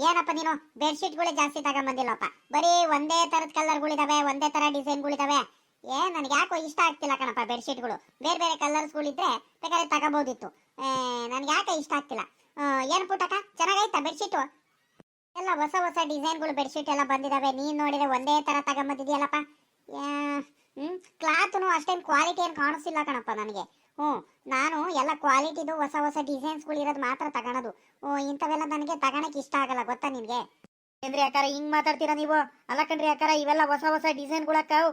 ಏನಪ್ಪ ನೀನು ಬೆಡ್ಶೀಟ್ಗಳೇ ಜಾಸ್ತಿ ತಗೊಂಬಂದಿಲ್ಲಪ್ಪ. ಬರೀ ಒಂದೇ ತರದ ಕಲರ್ಗಳಿದಾವೆ, ಒಂದೇ ತರ ಡಿಸೈನ್ಗಳಿದಾವೆ. ನನಗೆ ಯಾಕೋ ಇಷ್ಟ ಆಗ್ತಿಲ್ಲ ಕಣಪ್ಪ ಬೆಡ್ಶೀಟ್ಗಳು. ಬೇರೆ ಬೇರೆ ಕಲರ್ಸ್ಗಳಿದ್ರೆ ಬೇಕಾದ್ರೆ ತಗೋಬಹುದಿತ್ತು. ನನ್ಗೆ ಯಾಕೆ ಇಷ್ಟ ಆಗ್ತಿಲ್ಲ. ಏನು ಪುಟ್ಟಕ್ಕ, ಚೆನ್ನಾಗೈತಾ ಬೆಡ್ಶೀಟು? ಎಲ್ಲ ಹೊಸ ಹೊಸ ಡಿಸೈನ್ಗಳು ಬೆಡ್ಶೀಟ್ ಎಲ್ಲ ಬಂದಿದಾವೆ. ನೀನ್ ನೋಡಿದ್ರೆ ಒಂದೇ ತರ ತಗೊಂಬಂದಿದ್ಯಲ್ಲಪ್ಪ. ಕ್ಲಾತ್ನು ಅಷ್ಟೇನು ಕ್ವಾಲಿಟಿ ಏನು ಕಾಣಿಸ್ತಿಲ್ಲ ಕಣಪ್ಪ ನನಗೆ. ನಾನು ಎಲ್ಲ ಕ್ವಾಲಿಟಿದು ಹೊಸ ಹೊಸ ಡಿಸೈನ್ಸ್ಗಳು ಇರೋದು ಮಾತ್ರ ತಗೊಳೋದು. ಇಂಥವೆಲ್ಲ ನನಗೆ ತಗೊಳಕ್ ಇಷ್ಟ ಆಗಲ್ಲ, ಗೊತ್ತಾ ನಿನ್ಗೆ? ಏನ್ರಿ ಯಾಕಾರ ಹಿಂಗ್ ಮಾತಾಡ್ತೀರಾ ನೀವು? ಅಲ್ಲ ಕಣ್ರಿ ಯಾಕಾರ, ಇವೆಲ್ಲ ಹೊಸ ಹೊಸ ಡಿಸೈನ್ಗಳು ಅಕ್ಕಾವು.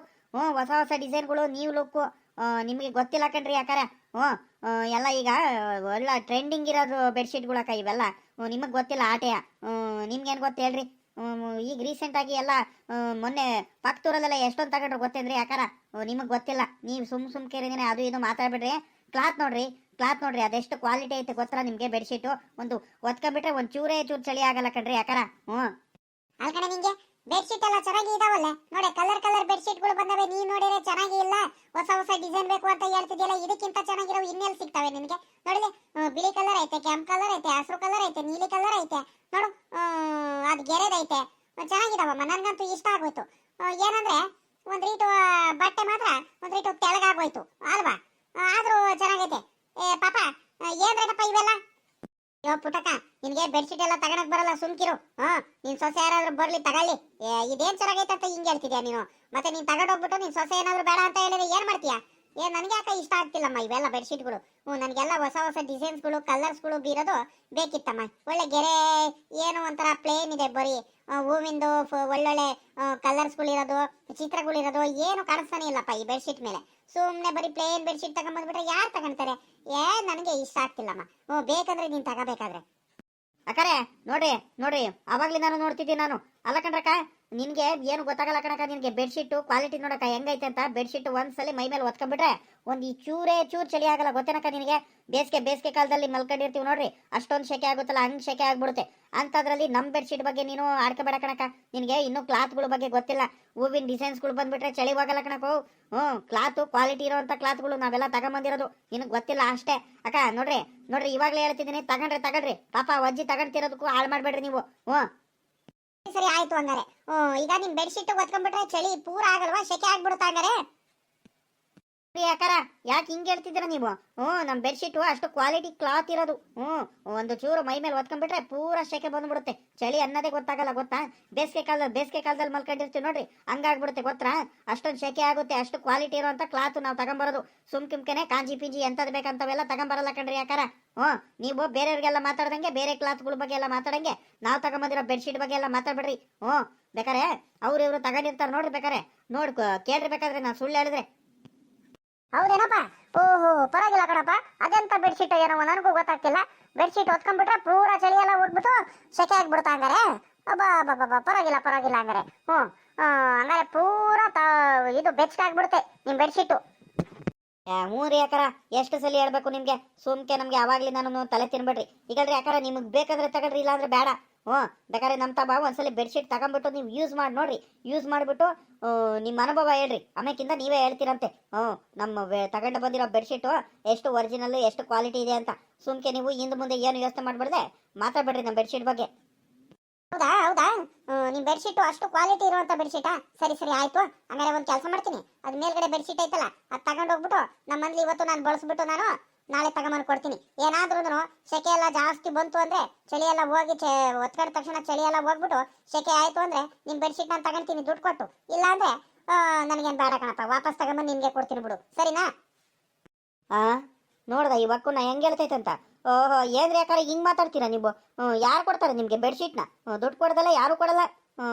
ಹೊಸ ಹೊಸ ಡಿಸೈನ್ಗಳು, ನೀವು ಲುಕ್ಕು ನಿಮಗೆ ಗೊತ್ತಿಲ್ಲ ಕಣ್ರಿ ಯಾಕಾರ. ಎಲ್ಲ ಈಗ ಒಳ್ಳೆ ಟ್ರೆಂಡಿಂಗ್ ಇರೋದು ಬೆಡ್ಶೀಟ್ಗಳು ಅಕ್ಕ ಇವೆಲ್ಲ. ನಿಮಗೆ ಗೊತ್ತಿಲ್ಲ ಆಟೆಯ. ನಿಮ್ಗೇನು ಗೊತ್ತು ಹೇಳ್ರಿ? ಈಗ ರೀಸೆಂಟ್ ಆಗಿ ಎಲ್ಲ ಮೊನ್ನೆ ಪಕ್ಕದೂರಲ್ಲೆಲ್ಲ ಎಷ್ಟೊಂದು ತಗೊಂಡ್ರು ಗೊತ್ತೇನ್ರಿ ಯಾಕಾರ? ನಿಮಗೆ ಗೊತ್ತಿಲ್ಲ. ನೀವು ಸುಮ್ಕೇರಿನೇ ಅದು ಇದು ಮಾತಾಡ್ಬಿಡ್ರಿ. ಕ್ಲಾತ್ ನೋಡ್ರಿ, ಕ್ಲಾತ್ ನೋಡ್ರಿ, ಅದೆಷ್ಟು ಕ್ವಾಲಿಟಿ ಐತೆ ಗೊತ್ತಾ ನಿಮ್ಗೆ? ಬೆಡ್ಶೀಟು ಒಂದು ಒತ್ಕೊಂಡ್ಬಿಟ್ರೆ ಒಂದು ಚೂರೇ ಚೂರು ಚಳಿ ಆಗಲ್ಲ ಕಣ್ರಿ ಯಾಕಾರ. ಅಲ್ಕಣ ನಿಂಗೆ ಬೆಡ್ಶೀಟ್ ಎಲ್ಲ ಚೆನ್ನಾಗಿ ಇದಾವಲ್ಲ ನೋಡಿ. ಕಲರ್ ಕಲರ್ ಬೆಡ್ಶೀಟ್ಗಳು ಬಂದವೆ. ನೀನ್ ನೋಡಿದ್ರೆ ಚೆನ್ನಾಗಿ ಇಲ್ಲ, ಹೊಸ ಹೊಸ ಡಿಸೈನ್ ಬೇಕು ಅಂತ ಹೇಳ್ತಿದ್ಯಲ್ಲ. ಇದಕ್ಕಿಂತ ಚೆನ್ನಾಗಿರೋ ಇನ್ನೆಲ್ಲಿ ಸಿಗ್ತವೆ ನಿನಗೆ? ನೋಡಿದೆ, ಬಿಳಿ ಕಲರ್ ಐತೆ, ಕೆಂಪು ಕಲರ್ ಐತೆ, ಹಸಿರು ಕಲರ್ ಐತೆ, ನೀಲಿ ಕಲರ್ ಐತೆ ನೋಡು. ಅದು ಗೆರೆದೈತೆ, ಚೆನ್ನಾಗಿದಾವಮ್ಮ. ನನ್ಗಂತೂ ಇಷ್ಟ ಆಗೋಯ್ತು. ಏನಂದ್ರೆ ಒಂದ್ ರೀಟು ಬಟ್ಟೆ ಮಾತ್ರ ಒಂದ್ ರೀಟು ತೆಳಗಾಗೋಯ್ತು ಅಲ್ವಾ? ಆದ್ರೂ ಚೆನ್ನಾಗೈತೆ. ಪಾಪ ಏನ್ರೇನಪ್ಪ ಇವೆಲ್ಲ? ಯೋ ಪುಟಕ, ನಿನ್ಗೆ ಬೆಡ್ಶೀಟ್ ಎಲ್ಲ ತಗೊಳಕ್ ಬರಲ್ಲ, ಸುಮ್ಕಿರು. ನಿನ್ ಸೊಸೆ ಯಾರಾದ್ರೂ ಬರ್ಲಿ ತಗೊಳ್ಳಿ. ಇದೇನ್ ಚೆನ್ನಾಗೈತೆ ಅಂತ ಹಿಂಗ್ ಹೇಳ್ತಿದ್ಯಾ ನೀನು? ಮತ್ತೆ ನೀನ್ ತಗೊಂಡೋಗ್ಬಿಟ್ಟು ನಿನ್ ಸೊಸೆ ಏನಾದ್ರು ಬೇಡ ಅಂತ ಹೇಳಿದ್ರೆ ಏನ್ ಮಾಡ್ತೀಯಾ? ನನ್ಗೆ ಯಾಕೆ ಇಷ್ಟ ಆಗ್ತಿಲ್ಲಮ್ಮ ಇವೆಲ್ಲ ಬೆಡ್ಶೀಟ್ಗಳು. ನನ್ಗೆಲ್ಲ ಹೊಸ ಹೊಸ ಡಿಸೈನ್ಸ್ಗಳು ಕಲರ್ಸ್ಗಳು ಬೀರೋದು ಬೇಕಿತ್ತಮ್ಮ. ಒಳ್ಳೆ ಗೆರೆ, ಏನು ಒಂಥರ ಪ್ಲೇನ್ ಇದೆ, ಬರೀ ಹೂವಿಂದು ಒಳ್ಳೊಳ್ಳೆ ಕಲರ್ಸ್ಗಳಿರೋದು, ಚಿತ್ರಗಳಿರೋದು ಏನು ಕಾಣಿಸ್ತಾನೆ ಇಲ್ಲಪ್ಪ ಈ ಬೆಡ್ಶೀಟ್ ಮೇಲೆ. ಸುಮ್ನೆ ಬರೀ ಪ್ಲೇನ್ ಬೆಡ್ಶೀಟ್ ತಗೊಂಡ್ಬಂದ್ಬಿಟ್ರೆ ಯಾರು ತಗೊಂತಾರೆ? ನನಗೆ ಇಷ್ಟ ಆಗ್ತಿಲ್ಲಮ್ಮ. ಬೇಕಂದ್ರೆ ನೀನ್ ತಗೋಬೇಕಾದ್ರೆ. ಅಕ್ಕರೆ ನೋಡ್ರಿ ನೋಡ್ರಿ, ಅವಾಗ್ಲಿ ನಾನು ನೋಡ್ತಿದ್ದೀನಿ ನಾನು. ಅಲ್ಲ ಕಣ್ರಕ್ಕ, ನಿನ್ಗೆ ಏನು ಗೊತ್ತಾಗಲ್ಲ ಕಣಕ್ಕ. ನಿನ್ಗೆ ಬೆಡ್ಶೀಟ್ ಕ್ವಾಲಿಟಿ ನೋಡಕ್ಕ ಹೆಂಗೈತೆ ಅಂತ. ಬೆಡ್ಶೀಟ್ ಒಂದ್ಸಲಿ ಮೈ ಮೇಲೆ ಒತ್ಕೊಂಡ್ಬಿಟ್ರೆ ಒಂದು ಈ ಚೂರು ಚಳಿ ಆಗಲ್ಲ, ಗೊತ್ತೇನಕ್ಕ ನಿನಗೆ? ಬೇಸಿಗೆ ಕಾಲದಲ್ಲಿ ಮಲ್ಕೊಂಡಿರ್ತೀವಿ ನೋಡ್ರಿ, ಅಷ್ಟೊಂದು ಶೆಕೆ ಆಗುತ್ತಲ್ಲ, ಹಂಗ್ ಶೆಕೆ ಆಗ್ಬಿಡುತ್ತೆ. ಅಂತದ್ರಲ್ಲಿ ನಮ್ ಬೆಡ್ಶೀಟ್ ಬಗ್ಗೆ ನೀನು ಆಡ್ಕೋಬೇಡ ಕಣಕ್ಕ. ನಿನ್ಗೆ ಇನ್ನೂ ಕ್ಲಾತ್ಗಳ ಬಗ್ಗೆ ಗೊತ್ತಿಲ್ಲ. ಹೂವಿನ ಡಿಸೈನ್ಸ್ಗಳು ಬಂದ್ಬಿಟ್ರೆ ಚಳಿ ಹೋಗಲ್ಲ ಕಣಕ್ಕ. ಕ್ಲಾತ್ ಕ್ವಾಲಿಟಿ ಇರೋಂಥ ಕ್ಲಾತ್ಗಳು ನಾವೆಲ್ಲ ತಗೊಂಬಂದಿರೋದು, ನಿನಗೆ ಗೊತ್ತಿಲ್ಲ ಅಷ್ಟೇ ಅಕ್ಕ. ನೋಡ್ರಿ ಇವಾಗಲೇ ಹೇಳ್ತಿದ್ದೀನಿ, ತಗೊಂಡ್ರಿ ಪಾಪ ಅಜ್ಜಿ ತಗೊಂಡ್ತಿರೋದಕ್ಕೂ ಹಾಳು ಮಾಡ್ಬೇಡ್ರಿ ನೀವು. ಸರಿ ಆಯ್ತು ಹಂಗಾರೆ. ಈಗ ನಿಮ್ ಬೆಡ್ಶೀಟ್ ಒತ್ಕೊಂಡ್ಬಿಟ್ರೆ ಚಳಿ ಪೂರ ಆಗಲ್ವಾ? ಶೆಕೆ ಆಗ್ಬಿಡುತ್ತಾ ಹಂಗಾರೆ? ಯಾಕಾರ ಯಾಕೆ ಹಿಂಗೆ ಹೇಳ್ತಿದ್ದೀರ ನೀವು? ನಮ್ಮ ಬೆಡ್ಶೀಟು ಅಷ್ಟು ಕ್ವಾಲಿಟಿ ಕ್ಲಾತ್ ಇರೋದು. ಒಂದು ಚೂರು ಮೈ ಮೇಲೆ ಒತ್ಕೊಂಡ್ಬಿಟ್ರೆ ಪೂರ ಶೆಕೆ ಬಂದ್ಬಿಡುತ್ತೆ. ಚಳಿ ಅನ್ನೋದೇ ಗೊತ್ತಾಗಲ್ಲ, ಗೊತ್ತಾ? ಬೇಸಿಗೆ ಕಾಲದಲ್ಲಿ ಮಲ್ಕೊಂಡಿರ್ತೀವಿ ನೋಡ್ರಿ, ಹಂಗಾಗ್ಬಿಡುತ್ತೆ ಗೊತ್ತಾ? ಅಷ್ಟೊಂದು ಶೆಕೆ ಆಗುತ್ತೆ. ಅಷ್ಟು ಕ್ವಾಲಿಟಿ ಇರುವಂತ ಕ್ಲಾತ್ ನಾವು ತಗೊಂಬರೋದು. ಸುಮ್ಕಿಮ್ಕೆನೆ ಕಾಂಜಿ ಪಿಂಜಿ ಎಂತದ್ ಬೇಕಂತವೆಲ್ಲ ತಗೊಂಬರಲ್ಲ ಕಣ್ರಿ ಯಾಕಾರ. ನೀವು ಬೇರೆಯವ್ರಿಗೆಲ್ಲ ಮಾತಾಡ್ದಂಗೆ, ಬೇರೆ ಕ್ಲಾತ್ಗಳ ಬಗ್ಗೆ ಎಲ್ಲ ಮಾತಾಡಂಗೆ ನಾವು ತಗೊಂಬಂದಿರೋ ಬೆಡ್ಶೀಟ್ ಬಗ್ಗೆ ಎಲ್ಲ ಮಾತಾಡ್ಬೇಡ್ರಿ. ಬೇಕಾರೆ ಅವ್ರು ಇವ್ರು ತಗೊಂಡಿರ್ತಾರೆ ನೋಡ್ರಿ, ಬೇಕಾರೆ ಕೇಳ್ರಿ ಬೇಕಾದ್ರೆ, ನಾನು ಸುಳ್ಳು ಹೇಳಿದ್ರೆ. ಹೌದೇನಪ್ಪ? ಓಹೋ, ಪರವಾಗಿಲ್ಲ ಕಣಪ್ಪ. ಅದೆಂತ ಬೆಡ್ಶೀಟ್ ಏನೋ ನನಗೂ ಗೊತ್ತಾಗ್ತಿಲ್ಲ. ಬೆಡ್ಶೀಟ್ ಹೊತ್ಕೊಂಡ್ಬಿಟ್ರೆ ಪೂರ ಚಳಿ ಎಲ್ಲ ಹೋಗ್ಬಿಟ್ಟು ಶೆಕೆ ಆಗ್ಬಿಡುತ್ತಾ ಹಂಗಾರೆ? ಅಬ್ಬಾ ಪರವಾಗಿಲ್ಲ ಹಂಗಾರೆ. ಹಂಗಾರೆ ಪೂರ ಇದು ಬೆಚ್ಚಗೆ ಆಗ್ಬಿಡುತ್ತೆ ನಿಮ್ ಬೆಡ್ಶೀಟು. ಹ್ಞೂ ರೀ ಯಾಕಾರ, ಎಷ್ಟು ಸಲ ಹೇಳ್ಬೇಕು ನಿಮ್ಗೆ? ಸುಮ್ಕೆ ನಮ್ಗೆ ಅವಾಗ್ಲಿ ನಾನು ತಲೆ ತಿನ್ಬೇಡ್ರಿ. ಈಗಲ್ರಿ ಯಾಕಾರ, ನಿಮ್ಗೆ ಬೇಕಾದ್ರೆ ತಗೊಳ್ರಿ, ಇಲ್ಲಾಂದ್ರೆ ಬೇಡ. ಬೇಕಾದ್ರೆ ನಮ್ಮ ತಮ್ಮ ಒಂದ್ಸಲಿ ಬೆಡ್ಶೀಟ್ ತಗೊಂಡ್ಬಿಟ್ಟು ನೀವು ಯೂಸ್ ಮಾಡಿ ನೋಡ್ರಿ. ಯೂಸ್ ಮಾಡಿಬಿಟ್ಟು ನಿಮ್ಮ ಅನುಭವ ಹೇಳ್ರಿ. ಆಮೇಕಿಂದ ನೀವೇ ಹೇಳ್ತೀರಂತೆ ನಮ್ಮ ತಗೊಂಡು ಬಂದಿರೋ ಬೆಡ್ಶೀಟು ಎಷ್ಟು ಒರಿಜಿನಲ್, ಎಷ್ಟು ಕ್ವಾಲಿಟಿ ಇದೆ ಅಂತ. ಸುಮ್ಕೆ ನೀವು ಹಿಂದೆ ಮುಂದೆ ಏನು ಯೋಚನೆ ಮಾಡ್ಬಿಡ್ದೆ ಮಾತಾಡ್ಬೇಡ್ರಿ ನಮ್ಮ ಬೆಡ್ಶೀಟ್ ಬಗ್ಗೆ. ಹೌದಾ? ನಿಮ್ ಬೆಡ್ಶೀಟು ಅಷ್ಟು ಕ್ವಾಲಿಟಿ ಇರುವಂತ ಬೆಡ್ಶೀಟಾ? ಸರಿ ಆಯ್ತು. ಆಮೇಲೆ ಒಂದು ಕೆಲಸ ಮಾಡ್ತೀನಿ, ಅದ್ ಮೇಲ್ಗಡೆ ಬೆಡ್ಶೀಟ್ ಐತಲ್ಲ, ಅದ್ ತಗೊಂಡೋಗ್ಬಿಟ್ಟು ನಮ್ಮ ಮನೇಲಿ ಇವತ್ತು ನಾನು ಬಳಸ್ಬಿಟ್ಟು ನಾನು ನಾಳೆ ತಗೊಂಬಂದು ಕೊಡ್ತೀನಿ. ಏನಾದ್ರೂ ಸೆಕೆ ಎಲ್ಲ ಜಾಸ್ತಿ ಬಂತು ಅಂದ್ರೆ, ಚಳಿ ಎಲ್ಲ ಹೋಗಿ ಒತ್ಕೊಂಡ ತಕ್ಷಣ ಚಳಿ ಎಲ್ಲ ಹೋಗ್ಬಿಟ್ಟು ಶೆಕೆ ಆಯ್ತು ಅಂದ್ರೆ ನಿಮ್ ಬೆಡ್ಶೀಟ್ ನಾನು ತಗೊಂತೀನಿ ದುಡ್ಡು ಕೊಟ್ಟು. ಇಲ್ಲ ಅಂದ್ರೆ ನನಗೇನು ಬೇಡ ಕಣಪ್ಪ, ವಾಪಸ್ ತಗೊಂಬಂದು ನಿಮ್ಗೆ ಕೊಡ್ತೀನಿ ಬಿಡು, ಸರಿನಾ? ನೋಡ್ದ ಇವಕ್ಕೂ ನಾ ಹೆಂಗ್ ಹೇಳ್ತೈತಂತ. ಓಹೋ, ಏನ್ರಿ ಯಾಕಾರ ಹಿಂಗ್ ಮಾತಾಡ್ತೀರಾ ನೀವು? ಯಾರು ಕೊಡ್ತಾರೆ ನಿಮ್ಗೆ ಬೆಡ್ಶೀಟ್ನ? ದುಡ್ಡು ಕೊಡದಲ್ಲ, ಯಾರು ಕೊಡಲ್ಲ.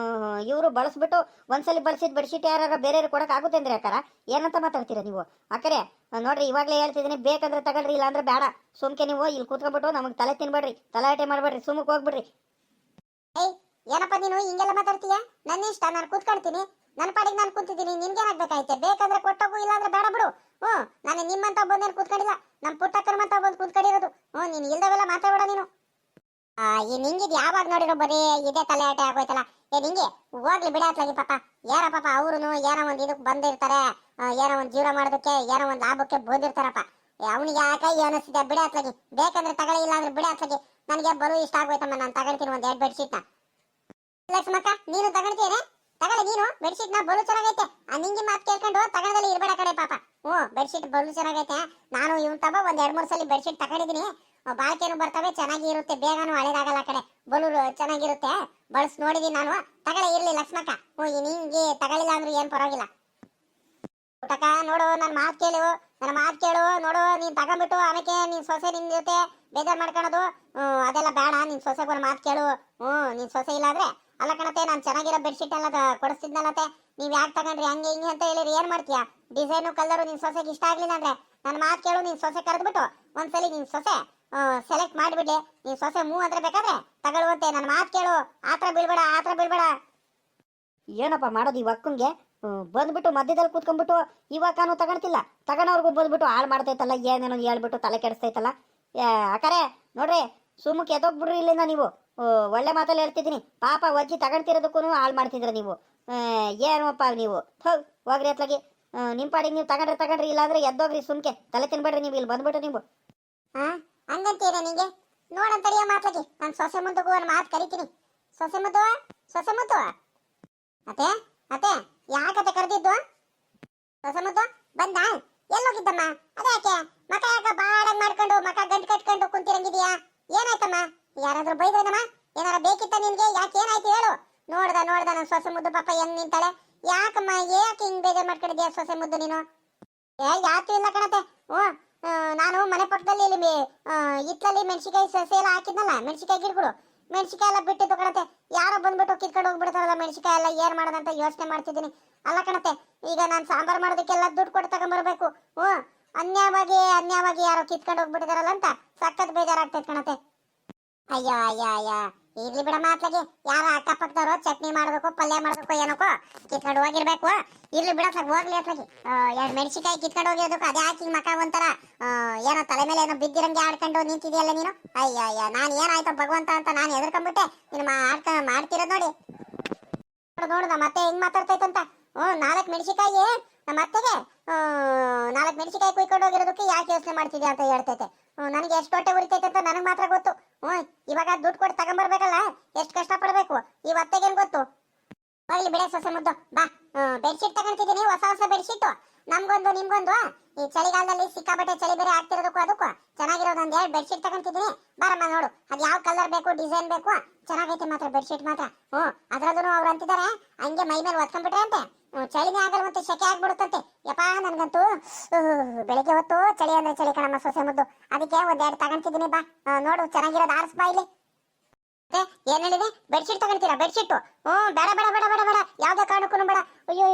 ಇವರು ಬಳಸ್ಬಿಟ್ಟು ಒಂದ್ಸಲಿ ಬಳಸಿದ ಬೆಡ್ಶೀಟ್ ಯಾರು ಬೇರೆಯವ್ರು ಕೊಡಕ್ ಆಗುತ್ತೆ ಅಂದ್ರೆ ಯಾಕಾರ? ಏನಂತ ಮಾತಾಡ್ತೀರಾ ನೀವು? ಅಕ್ಕರೆ ನೋಡ್ರಿ, ಇವಾಗಲೇ ಹೇಳ್ತಿದ್ದೀನಿ, ಬೇಕಂದ್ರೆ ತಗೊಳ್ರಿ, ಇಲ್ಲ ಅಂದ್ರೆ ಬೇಡ. ಸುಮ್ಕೆ ನೀವು ಇಲ್ಲಿ ಕೂತ್ಕೊಂಡ್ಬಿಟ್ಟು ನಮಗೆ ತಲೆ ತಿನ್ಬೇಡ್ರಿ, ತಲಾಟೆ ಮಾಡ್ಬೇಡ್ರಿ, ಸುಮ್ಮಕ್ಕೆ ಹೋಗ್ಬಿಡ್ರಿ. ಏನಪ್ಪ ನೀನು ಹಿಂಗೆಲ್ಲ ಮಾತಾಡ್ತೀಯ? ನನ್ನ ಇಷ್ಟ, ನಾನು ಕೂತ್ಕೊಳ್ತೀನಿ, ನನ್ನ ಪಾಡಿಗೆ ನಾನು ಕೂತಿದ್ದೀನಿ, ನಿನ್ಗೇನಾಗ್ಬೇಕಾಯ್ತೆ? ಬೇಕಂದ್ರೆ ಕೊಟ್ಟೋಗು, ಇಲ್ಲ ಅಂದ್ರೆ ಬೇಡ ಬಿಡು. ನಾನು ನಿಮ್ಮಂತ ಬಂದೇನು ಕೂತ್ಕೊಂಡಿಲ್ಲ, ನಮ್ಮ ಪುಟ್ಟಕ್ಕನಂತ ಬಂದು ಕೂತ್ಕೊಂಡಿರೋದು. ನೀನು ಇಲ್ದವೆಲ್ಲ ಮಾತಾಡಬೇಡ ನೀನು. ನಿಂಗಿದ್ ಯಾವಾಗ ನೋಡಿರೋ ಬರೀ ಇದೇ ತಲೆ ಆಟೆ ಆಗೋಯ್ತಲ್ಲ. ನಿಂಗೆ ಹೋಗ್ಲಿ ಬಿಡಾತ್ಲಾಗಿ ಪಾಪ. ಯಾರ ಪಾಪ ಅವ್ರು ಏನೋ ಒಂದು ಇದಕ್ಕೆ ಬಂದಿರ್ತಾರೆ, ಏನೋ ಒಂದು ಜೀವನ ಮಾಡೋದಕ್ಕೆ, ಏನೋ ಒಂದು ಲಾಭಕ್ಕೆ ಬಂದಿರ್ತಾರಪ್ಪ. ಅವನಿಗೆ ಯಾಕೆ ಅನಿಸ್ತಿದೆ ಬಿಡಾತ್ಲಾಗಿ. ಬೇಕಂದ್ರೆ ತಗೊಳ್ಳಿ, ಇಲ್ಲ ಅಂದ್ರೆ ಬಿಡಾತ್ಲಾಗಿ. ನನಗೆ ಬರೋ ಇಷ್ಟ ಆಗೋಯ್ತಮ್ಮ, ನಾನು ತಗೊಳ್ತೀನಿ ಒಂದು 2 ಬೆಡ್ಶೀಟ್ನ. ಲಕ್ಷ್ಮಕ್ಕ ನೀನು ತಗೊಳ್ತೀಯೇನೆ? ತಗೊಳ್ಳಿ ನೀನು ಬೆಡ್ಶೀಟ್ ನ ಬಲು ಚೆನ್ನಾಗೈತೆ. ಆ ನಿಂಗಿ ಮಾತು ಕೇಳ್ಕೊಂಡು ತಗೊಳ್ಳದಲ್ಲಿ ಇರಬೇಡ ಕಡೆ ಪಾಪ. ಬೆಡ್ಶೀಟ್ ಬಲು ಚೆನ್ನಾಗೈತೆ. ನಾನು ಇವನ್ ತಬ ಒಂದ್ 2-3 ಸಲ ಬೆಡ್ಶೀಟ್ ತಗೊಂಡಿದೀನಿ. ಬಾಳ್ಕೆನು ಬರ್ತವೆ, ಚೆನ್ನಾಗಿ ಇರುತ್ತೆ, ಬೇಗನೂ ಹಳೇದಾಗಲ್ಲ ಕಡೆ, ಬಲು ಚೆನ್ನಾಗಿರುತ್ತೆ, ಬಳಸ್ ನೋಡಿದೀನಿ ನಾನು. ತಗೊಳ್ಳಿ ಇರ್ಲಿ ಲಕ್ಷ್ಮಕ್ಕ. ನಿಂಗೆ ತಗೊಳ್ಳಿಲ್ಲ ಅಂದ್ರೆ ಏನ್ ಪರವಾಗಿಲ್ಲ. ಊಟಕ ನೋಡು, ನನ್ನ ಮಾತು ಕೇಳು, ನನ್ನ ಮಾತು ಕೇಳು ನೋಡು. ನೀನ್ ತಗೊಂಡ್ಬಿಟ್ಟು ಆಮೇಲೆ ನಿನ್ ಸೊಸೆ ನಿನ್ ಜೊತೆ ಬೇಜಾರ್ ಮಾಡ್ಕೊಳೋದು ಅದೆಲ್ಲ ಬೇಡ. ನಿನ್ ಸೊಸೆಗೆ ಒಂದು ಮಾತು ಕೇಳು. ನಿನ್ ಸೊಸೆ ಇಲ್ಲ ಅಂದ್ರೆ ಅಲ್ಲ ಕಣತೆ, ನಾನು ಚೆನ್ನಾಗಿರೋ ಬೆಡ್ಶೀಟ್ ಎಲ್ಲ ಕೊಡಿಸ್ತಿದ್ನಲ್ಲತೆ. ನೀವ್ ಯಾಕೆ ತಗೊಂಡ್ರಿ ಹಂಗೆ ಹಿಂಗೆ ಅಂತ ಹೇಳಿರಿ ಏನ್ ಮಾಡ್ತೀಯಾ? ಡಿಸೈನು ಕಲರು ನಿನ್ ಸೊಸೆಗೆ ಇಷ್ಟ ಆಗ್ಲಿಲ್ಲ ಅಂದ್ರೆ ನನ್ನ ಮಾತು ಕೇಳು. ನಿನ್ ಸೊಸೆ ಕರೆದ್ಬಿಟ್ಟು ಒಂದ್ಸಲಿ ನಿನ್ ಸೊಸೆ ಸೆಲೆಕ್ಟ್ ಮಾಡಿಬಿಡ್ಲಿ. ನಿನ್ ಸೊಸೆ ಅಂದ್ರೆ ಬೇಕಾದ್ರೆ ತಗೊಳ್ಳುವಂತೆ. ನನ್ನ ಮಾತು ಕೇಳು, ಆತ್ರ ಬೀಳ್ಬೇಡ. ಏನಪ್ಪ ಮಾಡೋದು ಈ ಅಕ್ಕಂಗೆ? ಬಂದ್ಬಿಟ್ಟು ಮಧ್ಯದಲ್ಲಿ ಕೂತ್ಕೊಂಡ್ಬಿಟ್ಟು ಇವಾಗ ನಾನು ತಗೊಳ್ತಿಲ್ಲ, ತಗೊಳೋರ್ಗು ಬಂದ್ಬಿಟ್ಟು ಹಾಳು ಮಾಡ್ತೈತಲ್ಲ, ಏನೇನೋ ಹೇಳ್ಬಿಟ್ಟು ತಲೆ ಕೆಡಿಸ್ತೈತಲ್ಲ. ಅಕರೆ ನೋಡ್ರಿ, ಸುಮ್ಮಕ್ಕೆ ಎದೋಗ್ಬಿಡ್ರಿ ಇಲ್ಲಿಂದ ನೀವು. ಒಳ್ಳೆ ಮಾತಲ್ಲಿ ಹೇಳ್ತಿದ್ದೀನಿ, ಪಾಪ ವಜ್ಜಿ ತಗೊಳ್ತಿರೋದಕ್ಕೂ ಹಾಳು ಮಾಡ್ತಿದ್ರ ನೀವು. ಏನಪ್ಪ ನೀವು? ಹೋಗ್ರಿ ಅತ್ಲಾಗಿ ನಿಮ್ಮ ಪಾಡಿಗೆ ನೀವು ತಗೊಂಡ್ರಿ, ಇಲ್ಲಾಂದ್ರೆ ಎದ್ದೋಗ್ರಿ, ಸುಮ್ಕೆ ತಲೆ ತಿನ್ಬೇಡ್ರಿ ನೀವು ಇಲ್ಲಿ ಬಂದ್ಬಿಟ್ಟು ನೀವು. ಹಂಗಂತೀರ ನಿಂಗೆ? ನೋಡಂತಡಿಯ ಮಾತಾಗಿ ನಾನು ಸೊಸೆ ಮುದ್ದಗೂ ಒಂದು ಮಾತು ಕರಿತೀನಿ. ಸೊಸೆ ಮುದ್ದು ಅತ್ತೆ ಯಾಕತ್ತೆ ಕರೆದಿದ್ದು? ಸೊಸೆ ಮುದ್ದು ಬಂದ? ಎಲ್ಲೋಗಿದ್ದಮ್ಮ? ಅದ್ಯಾಕೆ ಮಕ ಯಾಕ ಬಾಡಂಗ್ ಮಾಡ್ಕೊಂಡು ಮಕ ಗಂಟು ಕಟ್ಕೊಂಡು ಕುಂತಿರಂಗಿದ್ಯಾ? ಏನಾಯ್ತಮ್ಮ? ಯಾರಾದ್ರೂ ಬೈದ್ರನಮ್ಮ? ಏನಾರ ಬೇಕಿತ್ತ ನಿನ್ಗೆ? ಯಾಕೆ ಏನಾಯ್ತು ಹೇಳು? ನೋಡ್ದ ನನ್ನ ಸೊಸೆ ಮುದ್ದು ಪಾಪ ಹೆಂಗ್ ನಿಂತಾಳೆ. ಯಾಕಮ್ಮ ಯಾಕೆ ಹಿಂಗ್ ಬೇಜಾರ್ ಮಾಡ್ಕೊಂಡಿದ್ಯಾ ಸೊಸೆ ಮುದ್ದು ನೀನು? ಯಾಕೆ ಇಲ್ಲ ಕಣತೆ. ನಾನು ಮನೆ ಪಕ್ಕದಲ್ಲಿ ಇಲ್ಲಿ ಇತ್ತಲ್ಲಿ ಮೆಣಸಿಕಾಯಿ ಸಸಿ ಎಲ್ಲ ಹಾಕಿದ್ನಲ್ಲ, ಮೆಣಸಿಕಾಯಿ ಗಿಡಗಳು, ಮೆಣಸಿಕಾಯಿ ಎಲ್ಲ ಬಿಟ್ಟಿದ್ದು ಕಣತೆ. ಯಾರೋ ಬಂದ್ಬಿಟ್ಟು ಕಿತ್ಕೊಂಡು ಹೋಗ್ಬಿಡ್ತಾರಲ್ಲ ಮೆಣಸಿಕಾಯಿ ಎಲ್ಲ, ಏನ್ ಮಾಡೋದಂತ ಯೋಚನೆ ಮಾಡ್ತಿದ್ದೀನಿ. ಅಲ್ಲ ಕಣತೆ, ಈಗ ನಾನು ಸಾಂಬಾರ್ ಮಾಡೋದಕ್ಕೆಲ್ಲ ದುಡ್ಡು ಕೊಟ್ಟು ತಗೊಂಡ್ಬರ್ಬೇಕು. ಅನ್ಯಾಯವಾಗಿ ಯಾರೋ ಕಿತ್ಕೊಂಡು ಹೋಗ್ಬಿಟ್ಟಿದಾರಲ್ಲ ಅಂತ ಸಖತ್ ಬೇಜಾರಾಗ್ತೈತೆ ಕಣತೆ. ಅಯ್ಯ ಇರ್ಲಿ ಬಿಡ ಮಾತ್ಲಾಗಿ. ಯಾರ ಅಕ್ಕಪಕ್ಕದವರು ಚಟ್ನಿ ಮಾಡ್ಬೇಕು, ಪಲ್ಯ ಮಾಡ್ಬೇಕು, ಏನಕ್ಕೋ ಕಿತ್ಕೊಂಡು ಹೋಗಿರ್ಬೇಕು. ಇರ್ಲಿ ಬಿಡ ಹೋಗ್ಲಿ ಅತ್ಲಾಗಿ. 2 ಮೆಣಸಿಕಾಯಿ ಕಿತ್ಕೊಂಡು ಹೋಗಿರೋದಕ್ಕೆ ಅದೇ ಹಾಕಿ ಮಕ ಒಂಥರ ಏನೋ ತಲೆ ಮೇಲೆ ಏನೋ ಬಿದ್ದಿರಂಗೆ ಆಡ್ಕೊಂಡು ನಿಂತಿದ್ಯಲ್ಲ ನೀನು. ಅಯ್ಯ ನಾನು ಏನಾಯ್ತು ಭಗವಂತ ಅಂತ ನಾನು ಹೆದರ್ಕೊಂಡ್ಬಿಟ್ಟೆ. ನೀನು ಮಾಡ್ತಿರೋದು ನೋಡಿ ನಮ್ಮ ಅತ್ತೆ ಹೆಂಗ್ ಮಾತಾಡ್ತೈತಂತ. 4 ಮೆಣಸಿಕಾಯಿ ನಮ್ಮ ಅತ್ತೆಗೆ 4 ಮೆಣಸಿಕಾಯಿ ಕುಯ್ಕೊಂಡು ಹೋಗಿರೋದಕ್ಕೆ ಯಾಕೆ ಯೋಚನೆ ಮಾಡ್ತಿದ್ಯಾ ಅಂತ ಹೇಳ್ತೈತೆ. ನನಗೆ ಎಷ್ಟು ಹೊಟ್ಟೆ ಉರಿತೈತೆ ಅಂತ ನನಗೆ ಮಾತ್ರ ಗೊತ್ತು. ಇವಾಗ ದುಡ್ಡು ಕೊಟ್ಟು ತಗೊಂಡ್ಬರ್ಬೇಕಲ್ಲ, ಎಷ್ಟು ಕಷ್ಟ ಪಡ್ಬೇಕು ಈ ಅತ್ತೆಗೇನ್ ಗೊತ್ತು. ಹೋಗ್ಲಿ ಬಿಡ ಸೊಸೆ ಮುದ್ದು, ಬಾ. ಬೆಡ್ಶೀಟ್ ತಗೊಂತಿದ್ದೀನಿ, ಹೊಸ ಬೆಡ್ಶೀಟ್, ನಮ್ಗೊಂದು ನಿಮ್ಗೊಂದು. ಈ ಚಳಿಗಾಲದಲ್ಲಿ ಸಿಕ್ಕಾಬಟ್ಟೆ ಚಳಿ ಬೇರೆ ಆಗ್ತಿರೋದಕ್ಕೂ ಅದಕ್ಕೂ ಚೆನ್ನಾಗಿರೋದು 2 ಬೆಡ್ಶೀಟ್ ತಗೊಂತಿದ್ದೀನಿ. ಬಾರಮ್ಮ ನೋಡು, ಅದು ಯಾವ ಕಲರ್ ಬೇಕು, ಡಿಸೈನ್ ಬೇಕು, ಚೆನ್ನಾಗೈತೆ ಮಾತ್ರ ಬೆಡ್ಶೀಟ್ ಮಾತ್ರ. ಅದ್ರಲ್ಲೂ ಅವ್ರು ಅಂತಿದ್ದಾರೆ ಹಂಗೆ ಮೈ ಮೇಲೆ ಒತ್ಕೊಂಡ್ಬಿಟ್ರೆ ಅಂತೆ ಚಳಿನೇ ಆಗಲ್ಲ ಮತ್ತೆ ಶೆಕೆ ಆಗ್ಬಿಡುತ್ತಂತೆ. ಯಪ್ಪಾ ನನ್ಗಂತೂ ಬೆಳಿಗ್ಗೆ ಹೊತ್ತು ಚಳಿ ಅಂದ್ರೆ ಚಳಿ ಕಣಮ್ಮ ಸೊಸೆ ಮುದ್ದು. ಅದಕ್ಕೆ 1-2 ತಗೊಂತಿದ್ದೀನಿ. ಬಾ ನೋಡು, ಚೆನ್ನಾಗಿರೋದು ಆರಿಸ್ ಬಾ ಇಲ್ಲಿ. ಏನ್ ಹೇಳಿದೆ? ಬೆಡ್ಶೀಟ್ ತಗೊಂತೀರಾ? ಬೆಡ್ಶೀಟ್ ಬೇಡ, ಯಾವ್ದೇ ಕಾರಣಕ್ಕೂ ಬೇಡ. ಅಯ್ಯೋ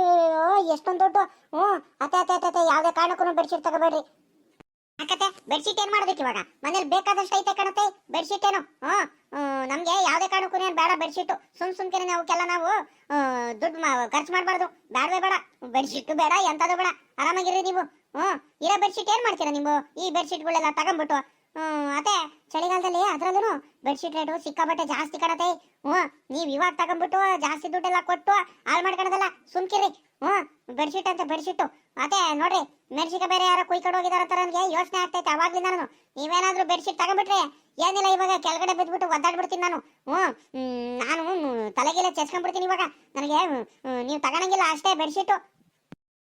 ಎಷ್ಟೊಂದು ದುಡ್ಡು. ಅತ್ತೆ ಯಾವ್ದೇ ಕಾರಣಕ್ಕೂ ಬೆಡ್ಶೀಟ್ ತಗೋಬೇಡ್ರಿ. ಯಾಕತ್ತೆ ಬೆಡ್ಶೀಟ್ ಏನ್ ಮಾಡೋದಕ್ಕೆ ಇವಾಗ? ಮನೇಲಿ ಬೇಕಾದಷ್ಟು ಐತೆ ಕಣತೆ ಬೆಡ್ಶೀಟ್ ಏನು. ನಮ್ಗೆ ಯಾವ್ದೇ ಕಾರಣಕ್ಕೂ ಏನ್ ಬೇಡ ಬೆಡ್ಶೀಟ್. ಸುಮ್ಕೆ ಅವಕ್ಕೆಲ್ಲ ನಾವು ದುಡ್ಡು ಖರ್ಚು ಮಾಡ್ಬಾರ್ದು. ಬೇಡವೇ ಬೇಡ, ಬೆಡ್ಶೀಟ್ ಬೇಡ, ಎಂತದು ಬೇಡ, ಆರಾಮಾಗಿರಿ ನೀವು. ಇರೋ ಬೆಡ್ಶೀಟ್ ಏನ್ ಮಾಡ್ತೀರಾ ನೀವು? ಈ ಬೆಡ್ಶೀಟ್ಗಳೆಲ್ಲ ತಗೊಂಡ್ಬಿಟ್ಟು ಅದೇ ಚಳಿಗಾಲದಲ್ಲಿ ಅದ್ರಲ್ಲೂ ಬೆಡ್ಶೀಟ್ ರೇಟು ಸಿಕ್ಕಾಬಟ್ಟೆ ಜಾಸ್ತಿ ಕಣತೆ. ನೀವ್ ಇವಾಗ ತಗೊಂಡ್ಬಿಟ್ಟು ಜಾಸ್ತಿ ದುಡ್ಡೆಲ್ಲ ಕೊಟ್ಟು ಹಾಳು ಮಾಡ್ಕೊಳದಲ್ಲ, ಸುಮ್ಕಿರಿ. ಬೆಡ್ಶೀಟ್ ಅಂತ ಬೆಡ್ಶೀಟ್. ಅದೇ ನೋಡ್ರಿ, ಮೆಣಸಿಕಾಯಿ ಬೇರೆ ಯಾರೋ ಕುಯ್ಕೊಂಡು ಹೋಗಿದಾರ ಅಂತ ನನಗೆ ಯೋಚನೆ ಆಗ್ತೈತೆ ಅವಾಗ್ಲಿಂದ. ನಾನು ನೀವೇನಾದ್ರೂ ಬೆಡ್ಶೀಟ್ ತಗೊಂಡ್ಬಿಟ್ರೆ ಏನಿಲ್ಲ, ಇವಾಗ ಕೆಳಗಡೆ ಬಿದ್ಬಿಟ್ಟು ಒದ್ದಾಡ್ಬಿಡ್ತೀನಿ ನಾನು. ನಾನು ತಲೆಗೆಲ್ಲ ಚೆಸ್ಕೊಂಡ್ಬಿಡ್ತೀನಿ ಇವಾಗ. ನನಗೆ ನೀವು ತಗೊಳಂಗಿಲ್ಲ ಅಷ್ಟೇ ಬೆಡ್ಶೀಟು.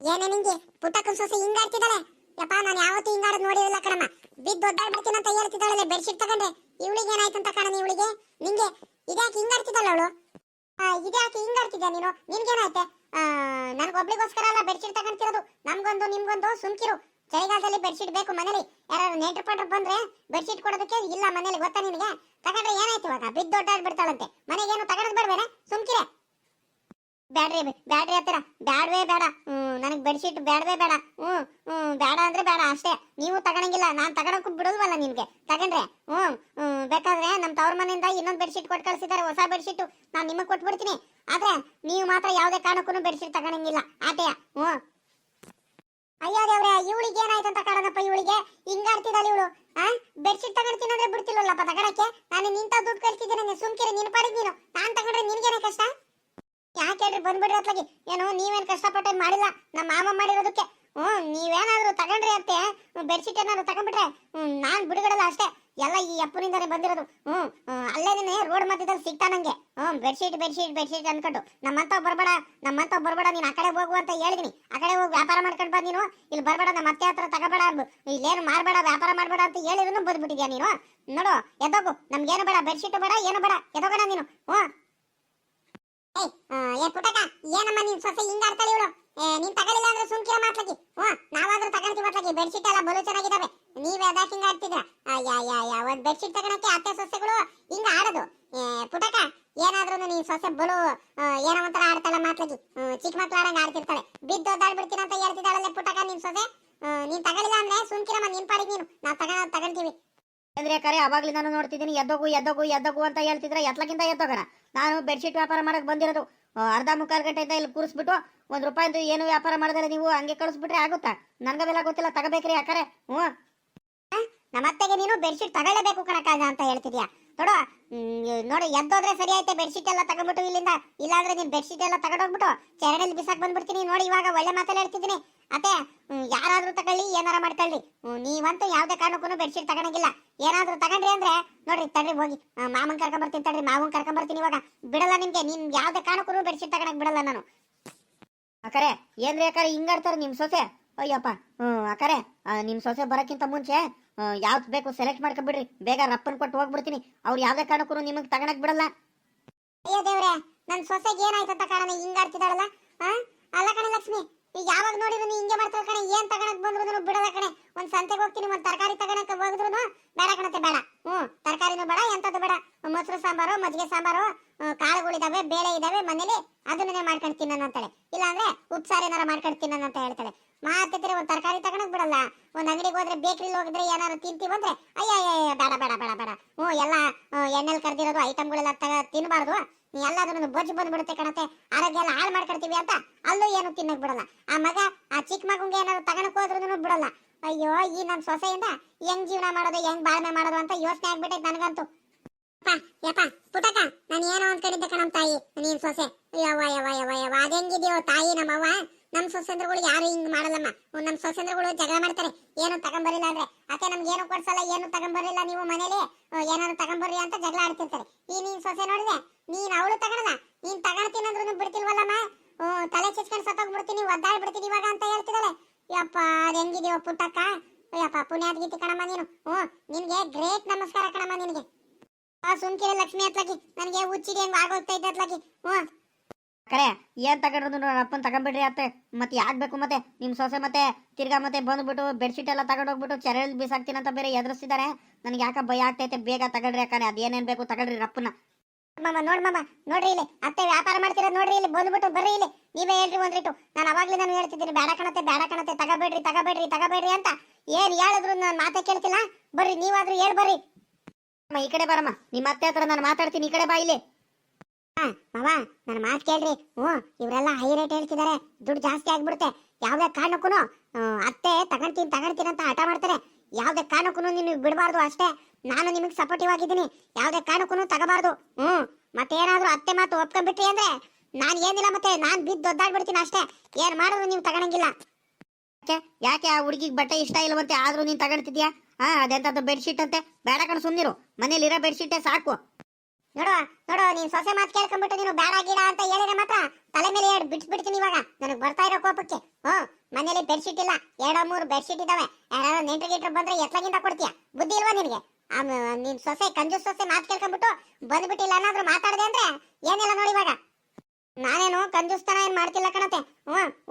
ಏನೇ ನಿಂಗೆ ಪುಟ್ಟಕ್ಕನ ಸೊಸೆ ಹಿಂಗಾಡ್ತಿದ್ದಾಳೆ? ಯಪ್ಪ ನಾನು ಯಾವತ್ತೂ ಹಿಂಗಾಡೋದು ನೋಡಿರಲಿಲ್ಲ ಕಣಮ್ಮ. ಬಿದ್ದು ಒದ್ದಾಡ್ಬಿಡ್ತೀನಿ ಅಂತ ಹೇಳ್ತಿದ್ದಾಳೆ ಬೆಡ್ಶೀಟ್ ತಗೊಂಡ್ರೆ. ಇವಳಿಗೆ ಏನಾಯ್ತಂತ ಕಾರಣ ಇವಳಿಗೆ? ನಿಂಗೆ ಇದ್ಯಾಕೆ ಹಿಂಗಾಡ್ತಿದ್ದಾಳೆ ಅವಳು? ಇದ್ಯಾಕೆ ಹಿಂಗಾಡ್ತಿದ್ಯಾ ನೀನು? ನಿನ್ಗೇನಾಯ್ತೆ? ನನಗೊಬ್ಳಿಗೋಸ್ಕರ ಅಲ್ಲ ಬೆಡ್ಶೀಟ್ ತಗೊಂತಿರೋದು, ನಮ್ಗೊಂದು ನಿಮ್ಗೊಂದು. ಸುಮ್ಕಿರು. ಚಳಿಗಾಲದಲ್ಲಿ ಬೆಡ್ಶೀಟ್ ಬೇಕು ಮನೇಲಿ. ಯಾರು ನೆಂಟ್ರು ಬಂದ್ರೆ ಬೆಡ್ಶೀಟ್ ಕೊಡೋದಕ್ಕೆ ಇಲ್ಲ ಮನೇಲಿ, ಗೊತ್ತಾ ನಿನಗೆ? ತಗೊಂಡ್ರೆ ಏನಾಯ್ತು ಇವಾಗ? ಬಿದ್ದು ದೊಡ್ಡಾಡ್ಬಿಡ್ತಾಳಂತೆ. ಮನೆಗೇನು ತಗೊಳಕ್ ಬೇಡವೇನೆ? ಸುಮ್ಕಿರೆ. ಬ್ಯಾಡ್ರಿ ಹತ್ತಿರ ಬ್ಯಾಡ್ವೇ ಬೇಡ. ನನಗೆ ಬೆಡ್ಶೀಟ್ ಬೇಡವೇ ಬೇಡ. ಬೇಡ ಅಂದ್ರೆ ಬೇಡ ಅಷ್ಟೇ. ನೀವು ತಗೊಳಂಗಿಲ್ಲ, ನಾನು ತಗೊಳಕ್ಕೂ ಬಿಡೋಲ್ವಲ್ಲ ನಿನ್ಗೆ. ತಗೊಂಡ್ರೆ ಬೇಕಾದ್ರೆ ನಮ್ಮ ತವ್ರ ಮನೆಯಿಂದ ಇನ್ನೊಂದು ಬೆಡ್ಶೀಟ್ ಕೊಟ್ಟು ಕಳ್ಸಿದ್ದಾರೆ, ಹೊಸ ಬೆಡ್ಶೀಟ್. ನಾನು ನಿಮಗೆ ಕೊಟ್ಬಿಡ್ತೀನಿ. ಆದ್ರೆ ನೀವು ಮಾತ್ರ ಯಾವುದೇ ಕಾರಣಕ್ಕೂ ಬೆಡ್ಶೀಟ್ ತಗೊಳಂಗಿಲ್ಲ ಆಟೆಯ. ಅಯ್ಯೋ ದೇವ್ರೆ, ಇವಳಿಗೆ ಏನಾಯ್ತಂತ ಕಾರಣಪ್ಪ? ಇವಳಿಗೆ ಹಿಂಗಾಡ್ತಿದ್ದಾಳೆ ಇವಳು. ಬೆಡ್ಶೀಟ್ ತಗೊಳ್ತೀನಿ ಅಂದ್ರೆ ಬಿಡ್ತಿಲ್ಲಲ್ಲಪ್ಪ ತಗೊಳಕ್ಕೆ. ನಾನು ನಿಂತ ದುಡ್ಡು ಕಳ್ಸಿದ್ದೀನಿ, ಸುಮ್ಕಿರಿ. ನಿನ್ ಪಾಡಿಗೆ ನೀನು. ನಾನು ತಗೊಂಡ್ರೆ ನಿನ್ಗೇನೆ ಕಷ್ಟ? ಯಾಕೆ ಹೇಳ್ರಿ ಬಂದ್ಬಿಡ್ರಿ ಅತ್ಲಾಗಿ. ಏನು ನೀವೇನ್ ಕಷ್ಟಪಟ್ಟು ಮಾಡಿಲ್ಲ, ನಮ್ಮ ಮಾಮ ಮಾಡಿರೋದಕ್ಕೆ. ನೀವೇನಾದ್ರೂ ತಗೊಂಡ್ರಿ ಅಂತೆ ಬೆಡ್ಶೀಟ್ ಏನಾದ್ರು ತಗೊಂಡ್ಬಿಟ್ರೆ ನಾನ್ ಬಿಡುಗಡಲ್ಲ ಅಷ್ಟೇ. ಎಲ್ಲ ಈ ಅಪ್ಪನಿಂದಾನೆ ಬಂದಿರೋದು. ಅಲ್ಲೇನೆ ರೋಡ್ ಮಧ್ಯದಲ್ಲಿ ಸಿಗ್ತಾ ನಂಗೆ. ಬೆಡ್ಶೀಟ್ ಬೆಡ್ಶೀಟ್ ಬೆಡ್ಶೀಟ್ ಅನ್ಕೊಂಡು ನಮ್ಮಂತ ಬರ್ಬೇಡ ನೀನ್ ಆ ಕಡೆ ಹೋಗು ಅಂತ ಹೇಳಿದೀನಿ. ಆ ಕಡೆ ಹೋಗಿ ವ್ಯಾಪಾರ ಮಾಡ್ಕೊಂಡು ಬಾ ನೀನು, ಇಲ್ಲಿ ಬರ್ಬೇಡ, ನಮ್ಮ ಅತ್ತೆ ಹತ್ರ ತಗೋಬೇಡ, ಇಲ್ಲೇನು ಮಾರ್ಬೇಡ, ವ್ಯಾಪಾರ ಮಾಡ್ಬೇಡ ಅಂತ ಹೇಳಿದ್ರು ಬಂದ್ಬಿಟ್ಟಿದ್ಯಾ ನೀನು. ನೋಡು ಎದ್ದೋಗು, ನಮ್ಗೇನು ಬೇಡ, ಬೆಡ್ಶೀಟ್ ಬೇಡ, ಏನು ಬೇಡ, ಎದ್ದೋಗೋಣ ನೀನು. ಏ ಪುಟಕ, ಏನಮ್ಮ ನೀನ್ ಸೊಸೆ ಹಿಂಗಾಡ್ತಾಳೆ ಇವಳು. ನೀನ್ ತಗೊಳ್ಳಿಲ್ಲ ಅಂದ್ರೆ ಸುಮ್ಕಿರ ಮಾತ್ಲಕಿ. ನಾವಾದ್ರೂ ತಗೊಂತೀವಿ ಮಾತ್ಲಕಿ. ಬೆಡ್ಶೀಟ್ ಎಲ್ಲ ಬಲು ಚೆನ್ನಾಗಿದಾವೆ, ನೀವೇ ಅದಾಕ ಹಿಂಗ ಆಡ್ತಿದ್ರ? ಒಂದ್ ಬೆಡ್ಶೀಟ್ ತಗೊಳಕ್ಕೆ ಅತ್ತೆ ಸೊಸೆಗಳು ಹಿಂಗ ಆಡೋದು. ಪುಟಕ, ಏನಾದ್ರೂ ನೀನ್ ಸೊಸೆ ಬಲು ಏನೋ ಒಂಥರ ಆಡ್ತಾಳ ಮಾತ್ಲಕಿ. ಚಿಕ್ಕ ಮಕ್ಳು ಆಡಂಗ ಆಡ್ತಿರ್ತಾಳೆ. ಬಿದ್ದು ಒದ್ದಾಡ್ಬಿಡ್ತೀನಿ ಅಂತ ಹೇಳ್ತಿದ್ದಾಳಲ್ಲ ಪುಟಕ ನಿನ್ ಸೊಸೆ. ನೀನ್ ತಗೊಳ್ಳಿಲ್ಲ ಅಂದ್ರೆ ಸುಮ್ಕಿರಮ್ಮ, ನಿನ್ ಪಾಡಿಗೆ ನೀನು. ನಾವು ತಗೊಂತೀವಿ ಅಂದ್ರೆ ಕರೆ ಅವಾಗ್ಲಿ ನಾನು ನೋಡ್ತಿದ್ದೀನಿ, ಎದ್ದೋಗು ಎದ್ದೋಗು ಎದ್ದೋಗು ಅಂತ ಹೇಳ್ತಿದ್ರೆ ಎತ್ಲಕ್ಕಿಂತ ಎದ್ದೋಗೋಣ. ನಾನು ಬೆಡ್ಶೀಟ್ ವ್ಯಾಪಾರ ಮಾಡಕ್ ಬಂದಿರೋದು. ಅರ್ಧ ಮುಕ್ಕಾಲು ಗಂಟೆಯಿಂದ ಇಲ್ಲಿ ಕೂರಿಸ್ಬಿಟ್ಟು ₹1 ಏನು ವ್ಯಾಪಾರ ಮಾಡಿದ್ರೆ ನೀವು ಹಂಗೆ ಕಳಿಸ್ಬಿಟ್ರೆ ಆಗುತ್ತಾ? ನನ್ಗವೆಲ್ಲ ಗೊತ್ತಿಲ್ಲ, ತಗೋಬೇಕ್ರಿ ಅಕ್ಕರೆ. ನಮ್ಮತ್ತೆಗೆ ನೀನು ಬೆಡ್ಶೀಟ್ ತಗೊಳ್ಳೇಬೇಕು ಕಣಕಾಗ ಅಂತ ಹೇಳ್ತಿದ್ಯಾ? ನೋಡಿ ಎದ್ದೋದ್ರೆ ಸರಿ ಆಯ್ತೆ. ಬೆಡ್ಶೀಟ್ ಎಲ್ಲ ತಗೊಂಡ್ಬಿಟ್ಟು ಇಲ್ಲಿಂದ, ಇಲ್ಲಾಂದ್ರೆ ನೀನ್ ಬೆಡ್ಶೀಟ್ ಎಲ್ಲ ತಗೊಂಡೋಗ್ಬಿಟ್ಟು ಚರಂಡಿಲಿ ಬಿಸಾಕ್ ಬಂದ್ಬಿಡ್ತೀನಿ. ನೋಡಿ ಇವಾಗ ಒಳ್ಳೆ ಮಾತಲ್ಲಿ ಹೇಳ್ತಿದ್ದೀನಿ ಅತ್ತೆ. ಯಾರಾದ್ರೂ ತಗೊಳ್ಳಿ, ಏನಾರ ಮಾಡ್ಕೊಳ್ಳಿ, ನೀವಂತೂ ಯಾವ್ದೇ ಕಾರಣಕ್ಕೂ ಬೆಡ್ಶೀಟ್ ತಗೊಳಂಗಿಲ್ಲ. ಏನಾದ್ರೂ ತಗೊಂಡ್ರಿ ಅಂದ್ರೆ ನೋಡ್ರಿ, ತಡ್ರಿ ಹೋಗಿ ಮಾಮನ್ ಕರ್ಕೊಂಡ್ ಬರ್ತೀನಿ, ತಡ್ರಿ ಮಾವನ್ ಕರ್ಕೊಂಡ್ ಬರ್ತೀನಿ. ಇವಾಗ ಬಿಡಲ್ಲ ನಿಮ್ಗೆ, ನಿಮ್ ಯಾವ್ದೇ ಕಾರಣಕ್ಕೂ ಬೆಡ್ಶೀಟ್ ತಗೊಳಕ್ ಬಿಡಲ್ಲ ನಾನು. ಅಕ್ಕರೆ ಏನ್ರಿ ಅಕ್ಕರೆ ಹಿಂಗಾಡ್ತಾರ ನಿಮ್ ಸೊಸೆ? ಅಯ್ಯಪ್ಪ. ಅಕ್ಕರೆ ನಿಮ್ ಸೊಸೆ ಬರಕ್ಕಿಂತ ಮುಂಚೆ ಯಾವ್ದು ಬೇಕು ಸೆಲೆಕ್ಟ್ ಮಾಡ್ಕೊಂಡ್ಬಿಡ್ರಿ, ಬೇಗ ರಪ್ಪನ್ ಕೊಟ್ಟು ಹೋಗ್ಬಿಡ್ತೀನಿ. ಅವ್ರು ಯಾವ್ದೇ ಕಾರಣಕ್ಕೂ ನಿಮಗ್ ತಗೊಳಕ್ ಬಿಡಲ್ಲ. ಅಯ್ಯೋ ದೇವ್ರೆ, ನನ್ ಸೊಸೆಗೆ ಏನಾಯ್ತಂತ ಕಾರಣ ಹಿಂಗಾಡ್ತಿದ್ದಾಳಲ್ಲ. ಅಲ್ಲ ಕಣೆ ಲಕ್ಷ್ಮಿ, ಯಾವಾಗ ನೋಡಿದ್ರು ನೀ ಹಿಂಗೆ ಮಾಡ್ತಾಳ ಕಣೆ. ಏನ್ ತಗೊಳಕ್ ಬಂದ್ರು ಬಿಡಲ್ಲ ಕಣೆ. ಒಂದ್ ಸಂತೆಗೆ ಹೋಗ್ತೀನಿ, ಒಂದ್ ತರಕಾರಿ ತಗೊಳಕ್ ಹೋಗಿದ್ರು ಬೇಡ ಕಣತೆ, ಬೇಡ. ತರಕಾರಿನೂ ಬೇಡ, ಎಂತದ್ದು ಬೇಡ. ಮೊಸರು ಸಾಂಬಾರು, ಮಜ್ಜಿಗೆ ಸಾಂಬಾರು, ಕಾಳುಗಳಿದಾವೆ, ಬೇಳೆ ಇದಾವೆ ಮನೇಲಿ, ಅದನ್ನೇ ಮಾಡ್ಕೊಂಡ್ತೀನಿ ನಾನು ಅಂತಾಳೆ. ಇಲ್ಲಾಂದ್ರೆ ಉಪ್ಸಾರು ಏನಾರ ಮಾಡ್ಕೊಂಡ್ತೀನಿ ನಾನು ಅಂತ ಹೇಳ್ತಾಳೆ. ಮಾತಿದ್ರೆ ಒಂದ್ ತರಕಾರಿ ತಗೊಳಕ್ ಬಿಡಲ್ಲ. ಒಂದ್ ಅಂಗಡಿಗೆ ಹೋದ್ರೆ, ಬೇಕ್ರಿಲಿ ಹೋಗಿದ್ರೆ ಏನಾರು ತಿಂತೀವಂದ್ರೆ ಅಯ್ಯ ಬೇಡ ಬೇಡ ಬೇಡ ಬೇಡ. ಎಲ್ಲ ಎಣ್ಣೆಲ್ ಕರ್ದಿರೋದು ಐಟಮ್ಗಳೆಲ್ಲ ತಿನ್ಬಾರ್ದು, ಎಲ್ಲಾದ್ರೂ ಬೊಜ್ಜು ಬಂದ್ಬಿಡುತ್ತೆ ಕಣತೆ, ಆರೋಗ್ಯ ಎಲ್ಲ ಹಾಳು ಮಾಡ್ಕೊಡ್ತೀವಿ ಅಂತ ಅಲ್ಲೂ ಏನು ತಿನ್ನಕ್ ಬಿಡಲ್ಲ. ಆ ಮಗ, ಆ ಚಿಕ್ಕ ಮಗುಂಗೆ ಏನಾದ್ರು ತಗೊಳಕ್ ಹೋದ್ರೂ ಬಿಡಲ್ಲ. ಅಯ್ಯೋ, ಈ ನನ್ ಸೊಸೆಯಿಂದ ಹೆಂಗ್ ಜೀವನ ಮಾಡೋದು, ಹೆಂಗ್ ಬಾಳ್ಮೆ ಮಾಡೋದು ಅಂತ ಯೋಚನೆ ಆಗ್ಬಿಟ್ಟೈತೆ ನನಗಂತೂ. ಯಪ್ಪ ಪುಟಕ, ನಾನು ಏನೋ ಅನ್ಕೊಂಡಿದ್ದೆ ಕಣಮ್ ತಾಯಿ, ನೀನ್ ಸೊಸೆ. ಯವ್ವ ಯವ್ವ ಯವ್ವ ಯವ್ವ, ಅದೆಂಗಿದ್ಯೋ ತಾಯಿ ನಮ್ಮವ್ವ. ನಮ್ ಸೊಸೆಂದ್ರಗಳು ಯಾರು ಹಿಂಗ್ ಮಾಡಲ್ಲಮ್ಮ. ನಮ್ ಸೊಸೆಂದ್ರಗಳು ಜಗಳ ಮಾಡ್ತಾರೆ, ಏನು ತಗೊಂಬರಿಲ್ಲ ಅಂದ್ರೆ. ಅತ್ತೆ ನಮ್ಗೆ ಏನು ಕೊಡ್ಸಲ್ಲ, ಏನು ತಗೊಂಬರಿಲ್ಲ ನೀವು ಮನೇಲಿ, ಏನಾದ್ರು ತಗೊಂಬರ್ರಿ ಅಂತ ಜಗಳ ಆಡ್ತಿರ್ತಾರೆ. ಈ ನೀನ್ ಸೊಸೆ ನೋಡಿದೆ, ನೀನ್ ಅವಳು ತಗೊಳಲ್ಲ, ನೀನ್ ತಗೊಳ್ತೀನಿ ಅಂದ್ರೂ ಬಿಡ್ತಿಲ್ವಲ್ಲಮ್ಮ. ತಲೆ ಚಿಚ್ಕೊಂಡು ಸತ್ತೋಗ್ಬಿಡ್ತೀನಿ, ಒದ್ದಾಡ್ಬಿಡ್ತೀನಿ ಇವಾಗ ಅಂತ ಹೇಳ್ತಿದ್ದಾಳೆ. ಯಪ್ಪ, ಅದ್ ಹೆಂಗಿದೀವ ಪುಟ್ಟಕ್ಕ. ಯಪ್ಪ, ಪುಣ್ಯಾತ್ಗೀತಿ ಕಣಮ್ಮ ನೀನು. ನಿನ್ಗೆ ಗ್ರೇಟ್ ನಮಸ್ಕಾರ ಕಣಮ್ಮ ನಿನ್ಗೆ. ಸುಮ್ಕಿರಿ ಲಕ್ಷ್ಮಿ ಅತ್ಲಾಕಿ, ನನಗೆ ಹುಚ್ಚಿಗೆ ಹೆಂಗ್ ಆಗೋಗ್ತಾ ಇದ್ದತ್ಲಾಕಿ. ಕರೆ ಏನ್ ತಗೊಂಡ್ರು ಅಪ್ಪನ್ ತಗೊಂಡ್ಬಿಡ್ರಿ ಅತ್ತೆ. ಮತ್ತೆ ಯಾಕ್ಬೇಕು ಮತ್ತೆ ನಿಮ್ ಸೊಸೆ ಮತ್ತೆ ತಿರ್ಗಾ ಮತ್ತೆ ಬಂದ್ಬಿಟ್ಟು ಬೆಡ್ಶೀಟ್ ಎಲ್ಲ ತಗೊಂಡೋಗ್ಬಿಟ್ಟು ಚರಂಡಿ ಬಿಸಾಕ್ತೀನಿ ಅಂತ ಬೇರೆ ಎದುರಿಸಿದಾರೆ. ನನಗೆ ಯಾಕ ಭಯ ಆಗ್ತೈತೆ. ಬೇಗ ತಗೊಳ್ರಿ ಅಕ್ಕರೆ, ಅದೇನೇನ್ ಬೇಕು ತಗೊಳ್ರಿ ರಪ್ಪನ. ನೋಡ್ರಿ ಇಲ್ಲಿ ಅತ್ತೆ ವ್ಯಾಪಾರ ಮಾಡ್ತಿರೋದು ನೋಡ್ರಿ. ಇಲ್ಲಿ ಬಂದ್ಬಿಟ್ಟು ಬರ್ರಿ, ಇಲ್ಲಿ ನೀವೇ ಹೇಳ್ರಿ ಒಂದ್ರಿಟ್ಟು. ನಾನು ಅವಾಗ್ಲೇ ನಾನು ಹೇಳ್ತಿದ್ದೀನಿ, ಬೇಡ ಕಣತೆ ತಗೋಬೇಡ್ರಿ ತಗೋಬೇಡ್ರಿ ತಗೋಬೇಡ್ರಿ ಅಂತ. ಏನ್ ಹೇಳಿದ್ರು ನಾನು ಮಾತೇ ಕೇಳ್ತಿಲ್ಲ. ಬರ್ರಿ, ನೀವಾದ್ರೂ ಹೇಳ್ ಬರ್ರಿ. ಈ ಕಡೆ ಬರಮ್ಮ, ನಿಮ್ಮ ಅತ್ತೆ ಹತ್ರ ನಾನು ಮಾತಾಡ್ತೀನಿ, ಈ ಕಡೆ ಬಾ ಇಲ್ಲಿ. ಮಾವ, ನನ್ನ ಮಾತು ಕೇಳ್ರಿ. ಇವರೆಲ್ಲ ಹೈ ರೇಟ್ ಹೇಳ್ತಿದ್ದಾರೆ, ದುಡ್ಡು ಜಾಸ್ತಿ ಆಗ್ಬಿಡುತ್ತೆ. ಯಾವ್ದೇ ಕಾರಣಕ್ಕೂ ಅತ್ತೆ ತಗೊಂತೀನಿ ಅಂತ ಹಠ ಮಾಡ್ತಾರೆ. ಯಾವ್ದೇ ಕಾರಣಕ್ಕೂ ನೀವು ಬಿಡಬಾರ್ದು ಅಷ್ಟೇ. ನಾನು ನಿಮಗೆ ಸಪೋರ್ಟಿವ್ ಆಗಿದ್ದೀನಿ, ಯಾವ್ದೇ ಕಾರಣಕ್ಕೂ ತಗೋಬಾರ್ದು. ಮತ್ತೇನಾದ್ರೂ ಅತ್ತೆ ಮಾತು ಒಪ್ಕೊಂಡ್ಬಿಟ್ರಿ ಅಂದ್ರೆ ನಾನು ಏನಿಲ್ಲ, ಮತ್ತೆ ನಾನ್ ಬಿದ್ದು ಒದ್ದಾಡ್ಬಿಡ್ತೀನಿ ಅಷ್ಟೇ. ಏನ್ ಮಾಡಿದ್ರು ನೀವು ತಗೊಳಂಗಿಲ್ಲ. ಯಾಕೆ ಆ ಹುಡುಗಿಗೆ ಬಟ್ಟೆ ಇಷ್ಟ ಇಲ್ಲವಂತೆ, ಆದ್ರೂ ನೀನ್ ತಗೊಳ್ತಿದ್ಯಾ? ಅದೆಂತದ್ದು ಬೆಡ್ಶೀಟ್ ಅಂತೆ, ಬೇಡ ಕಣ್ ಸುಮ್ನಿರು, ಮನೇಲಿರೋ ಬೆಡ್ಶೀಟೇ ಸಾಕು. ನೋಡು ನೀನ್ ಸೊಸೆ ಮಾತು ಕೇಳ್ಕೊಂಡ್ಬಿಟ್ಟು ನೀನು ಬೇಡ ಗೀಡ ಅಂತ ಹೇಳಿದ್ರೆ ಮಾತ್ರ ತಲೆ ಮೇಲೆ ಬಿಡ್ಸ್ಬಿಡ್ತೀನಿ ಇವಾಗ, ನನಗೆ ಬರ್ತಾ ಇರೋ ಕೋಪಕ್ಕೆ. ಮನೇಲಿ ಬೆಡ್ಶೀಟ್ ಇಲ್ಲ, 2-3 ಬೆಡ್ಶೀಟ್ ಇದಾವೆ. ಯಾರು ನೆಂಟ್ರು ಬಂದ್ರೆ ಎತ್ಲಾಗಿಂದ ಕೊಡ್ತೀಯ? ಬುದ್ಧಿ ಇಲ್ವಾ ನಿನಗೆ? ನಿನ್ ಸೊಸೆ ಕಂಜೂಸ್ ಸೊಸೆ ಮಾತು ಕೇಳ್ಕೊಂಡ್ಬಿಟ್ಟು ಬಂದ್ಬಿಟ್ಟಿಲ್ಲ ಏನಾದ್ರೂ ಮಾತಾಡದೆ ಅಂದ್ರೆ ಏನಿಲ್ಲ ನೋಡಿ. ಇವಾಗ ನಾನೇನು ಕಂಜೂಸ್ತನ ಏನ್ ಮಾಡ್ತಿಲ್ಲ ಕಣತೆ.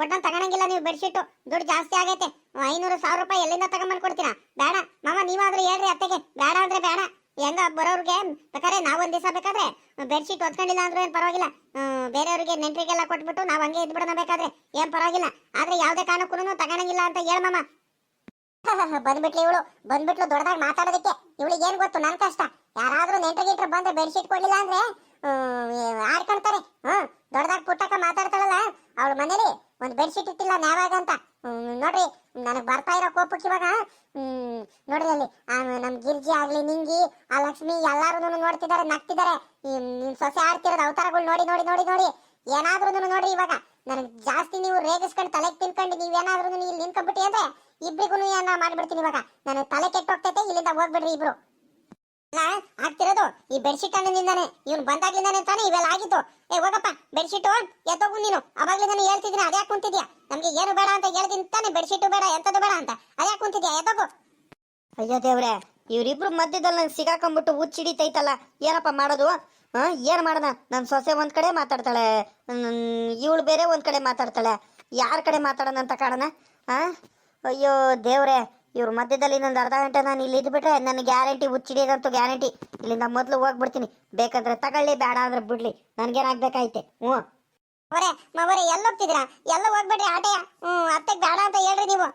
ಒಟ್ಟನ್ ತಗೊಳಂಗಿಲ್ಲ ನೀವು ಬೆಡ್ಶೀಟು, ದುಡ್ಡು ಜಾಸ್ತಿ ಆಗೈತೆ. 500-1000 ರೂಪಾಯಿ ಎಲ್ಲಿಂದ ತಗೊಂಬಂದ್ ಕೊಡ್ತೀರಾ? ಬೇಡ ಮಾಮ, ನೀವಾದ್ರೂ ಹೇಳ್ರಿ ಅತ್ತೆಗೆ, ಬೇಡ ಅಂದ್ರೆ ಬೇಡ. ಹೆಂಗ ಬರೋರ್ಗೆ ಬೇಕಾದ್ರೆ ನಾವೊಂದ್ ದಿವಸ ಬೇಕಾದ್ರೆ ಬೆಡ್ಶೀಟ್ ಹೊತ್ಕೊಂಡಿಲ್ಲ ಅಂದ್ರೂ ಏನ್ ಪರವಾಗಿಲ್ಲ. ಬೇರೆಯವ್ರಿಗೆ ನೆಂಟ್ರಿಗೆಲ್ಲ ಕೊಟ್ಬಿಟ್ಟು ನಾವ್ ಹಂಗೆ ಇದ್ಬಿಡೋಣ ಬೇಕಾದ್ರೆ, ಏನ್ ಪರವಾಗಿಲ್ಲ. ಆದ್ರೆ ಯಾವ್ದೇ ಕಾರಣಕ್ಕೂ ತಗೊಳಂಗಿಲ್ಲ ಅಂತ ಹೇಳ ಮಾಮ. ಬಂದ್ಬಿಟ್ಲು ದೊಡ್ಡದಾಗಿ ಮಾತಾಡೋದಕ್ಕೆ. ಇವಳಿಗೆ ಏನ್ ಗೊತ್ತು ನನ್ ಕಷ್ಟ. ಯಾರಾದ್ರೂ ನೆಂಟ್ರಿಗಿಟ್ರು ಬಂದ್ರೆ ಬೆಡ್ಶೀಟ್ ಕೊಡ್ಲಿಲ್ಲ ಅಂದ್ರೆ ಆಡ್ಕೊಳ್ತಾರೆ. ದೊಡ್ಡದಾಗಿ ಪುಟ್ಟಕ್ಕ ಮಾತಾಡ್ತಾಳಲ್ಲ, ಅವಳ ಮನೇಲಿ ಒಂದ್ ಬೆಡ್ಶೀಟ್ ಇಟ್ಟಿಲ್ಲ ನ್ಯಾವಾಗ ಅಂತ. ನೋಡ್ರಿ, ನನಗ್ ಬರ್ತಾ ಇರೋ ಕೋಪಕ್ಕೆ ಇವಾಗ ನೋಡ್ರಿ ಅಲ್ಲಿ ನಮ್ ಗಿರ್ಜಿ ಆಗ್ಲಿ, ನಿಂಗಿ, ಆ ಲಕ್ಷ್ಮಿ ಎಲ್ಲಾರು ನೋಡ್ತಿದ್ದಾರೆ, ನಗ್ತಿದ್ದಾರೆ. ನಿಮ್ ಸೊಸೆ ಆಡ್ತಿರೋದು ಅವತಾರಗಳು ನೋಡಿ ನೋಡಿ ನೋಡಿ ನೋಡಿ. ಏನಾದ್ರೂ ನೋಡ್ರಿ, ಇವಾಗ ನನಗ್ ಜಾಸ್ತಿ ನೀವು ರೇಗಿಸ್ಕೊಂಡು ತಲೆಗೆ ತಿನ್ಕೊಂಡು ನೀವೇನಾದ್ರೂ ಇಲ್ಲಿ ನಿಂತ್ಕೊಂಡ್ಬಿಟ್ಟಿ ಅಂದ್ರೆ ಇಬ್ರಿಗೂ ಏನ ಮಾಡ್ಬಿಡ್ತೀನಿ. ಇವಾಗ ನನಗೆ ತಲೆ ಕೆಟ್ಟೋಗ್ತೈತೆ, ಇಲ್ಲಿಂದ ಹೋಗ್ಬಿಡ್ರಿ ಇಬ್ರು. ಆಗ್ತಿರೋದು ಈ ಬೆಡ್ಶೀಟ್ ಅಣ್ಣನಿಂದಾನೆ. ಇವ್ನು ಬಂದಾಗ್ಲಿಂದಾನೆ ತಾನೇ ಇವೆಲ್ಲ ಆಗಿತ್ತು. ಏ ಹೋಗಪ್ಪ ಬೆಡ್ಶೀಟು ಎತ್ತೋಗು ನೀನು. ಅವಾಗ್ಲಿಂದಾನೆ ಹೇಳ್ತಿದ್ದೀನಿ ಅದ್ಯಾಕೆ ಕುಂತಿದ್ಯಾ? ನಮ್ಗೆ ಏನು ಬೇಡ ಅಂತ ಹೇಳ್ತೀನಿ ತಾನೆ, ಬೆಡ್ಶೀಟು ಬೇಡ ಎಂತದ್ದು ಬೇಡ ಅಂತ. ಅದ್ಯಾಕೆ ಕುಂತಿದ್ಯಾ? ಎತ್ತೋಗು. ಅಯ್ಯೋ ದೇವ್ರೆ, ಇವ್ರಿಬ್ರು ಮಧ್ಯದಲ್ಲಿ ನಂಗೆ ಸಿಗಾಕೊಂಡ್ಬಿಟ್ಟು ಹುಚ್ಚಿಡಿತೈತಲ್ಲ, ಏನಪ್ಪ ಮಾಡೋದು? ಏನು ಮಾಡೋಣ? ನನ್ನ ಸೊಸೆ ಒಂದ್ ಕಡೆ ಮಾತಾಡ್ತಾಳೆ, ಇವಳು ಬೇರೆ ಒಂದ್ ಕಡೆ ಮಾತಾಡ್ತಾಳೆ. ಯಾರ ಕಡೆ ಮಾತಾಡೋಣ ಅಂತ ಕಾಡೋಣ? ಅಯ್ಯೋ ದೇವ್ರೆ, ಇವ್ರ ಮಧ್ಯದಲ್ಲಿ ಇನ್ನೊಂದು ಅರ್ಧ ಗಂಟೆ ನಾನು ಇಲ್ಲಿ ಇದ್ಬಿಟ್ರೆ ನನ್ನ ಗ್ಯಾರಂಟಿ ಹುಚ್ಚಿಡಿಯೋದಂತೂ ಗ್ಯಾರಂಟಿ. ಇಲ್ಲಿಂದ ಮೊದಲು ಹೋಗ್ಬಿಡ್ತೀನಿ. ಬೇಕಂದ್ರೆ ತಗೊಳ್ಳಿ, ಬೇಡ ಅಂದ್ರೆ ಬಿಡ್ಲಿ, ನನ್ಗೇನಾಗ್ಬೇಕಾಯ್ತೆ. ಅವರೇ ಮವರೇ ಎಲ್ಲ ಹೋಗ್ತಿದ್ದೀರಾ? ಎಲ್ಲ ಹೋಗ್ಬೇಡ್ರಿ ಆಟೆಯ. ಅತ್ತೆಗೆ ಬೇಡ ಅಂತ ಹೇಳ್ರಿ ನೀವು.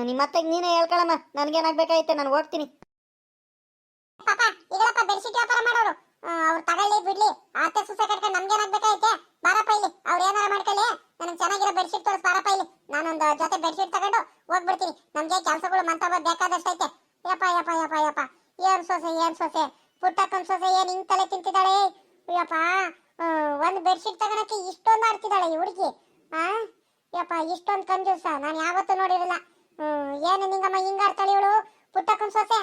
ನಿಮ್ಮ ಅತ್ತೆಗೆ ನೀನೇ ಹೇಳ್ಕೊಳಮ್ಮ, ನನ್ಗೇನಾಗ್ಬೇಕಾಯ್ತೆ, ನಾನು ಹೋಗ್ತೀನಿ. ಪಾಪ ಈಗಳಪ್ಪ ಬೆಡ್ಶೀಟ್ ವ್ಯಾಪಾರ ಮಾಡೋರು. ಅವ್ರು ತಗೊಳ್ಳಿ ಬಿಡ್ಲಿ, ಅತ್ತೆ ಸೊಸೆ ಕಟ್ಕೊಂಡು ನಮ್ಗೇನಾಗ್ಬೇಕಾಯ್ತೆ? ಬಾರಪ್ಪ ಇಲ್ಲಿ, ಅವ್ರು ಏನಾರ ಮಾಡ್ಕೊಳ್ಳಿ, ನನಗೆ ಚೆನ್ನಾಗಿರೋ ಬೆಡ್ಶೀಟ್ ತೋರಿಸ್ ಬಾರಪ್ಪ ಇಲ್ಲಿ. ನಾನೊಂದು ಜೊತೆ ಬೆಡ್ಶೀಟ್ ತಗೊಂಡು ಹೋಗ್ಬಿಡ್ತೀನಿ. ನಮ್ಗೆ ಕೆಲಸಗಳು ಮಂತವ ಬೇಕಾದಷ್ಟೈತೆ. ಯಪ್ಪ ಯಪ್ಪ ಯಪ್ಪ ಯಪ್ಪ, ಏನ್ ಸೊಸೆ ಪುಟ್ಟಕ್ಕನ್ ಸೊಸೆ ಏನ್ ಹಿಂಗ್ ತಲೆ ತಿಂತಿದ್ದಾಳೆ? ಯಪ್ಪ, ಒಂದು ಬೆಡ್ಶೀಟ್ ತಗೊಳಕ್ಕೆ ಇಷ್ಟೊಂದು ಆಡ್ತಿದ್ದಾಳೆ ಈ ಹುಡುಗಿ. ಯಪ್ಪ, ಇಷ್ಟೊಂದು ಕಂಜೂಸ ನಾನು ಯಾವತ್ತೂ ನೋಡಿರಲಿಲ್ಲ. ಏನು ನಿಂಗಮ್ಮ ಹಿಂಗಾಡ್ತಾಳೆ ಇವಳು ಪುಟ್ಟಕ್ಕನ್ ಸೊಸೆ?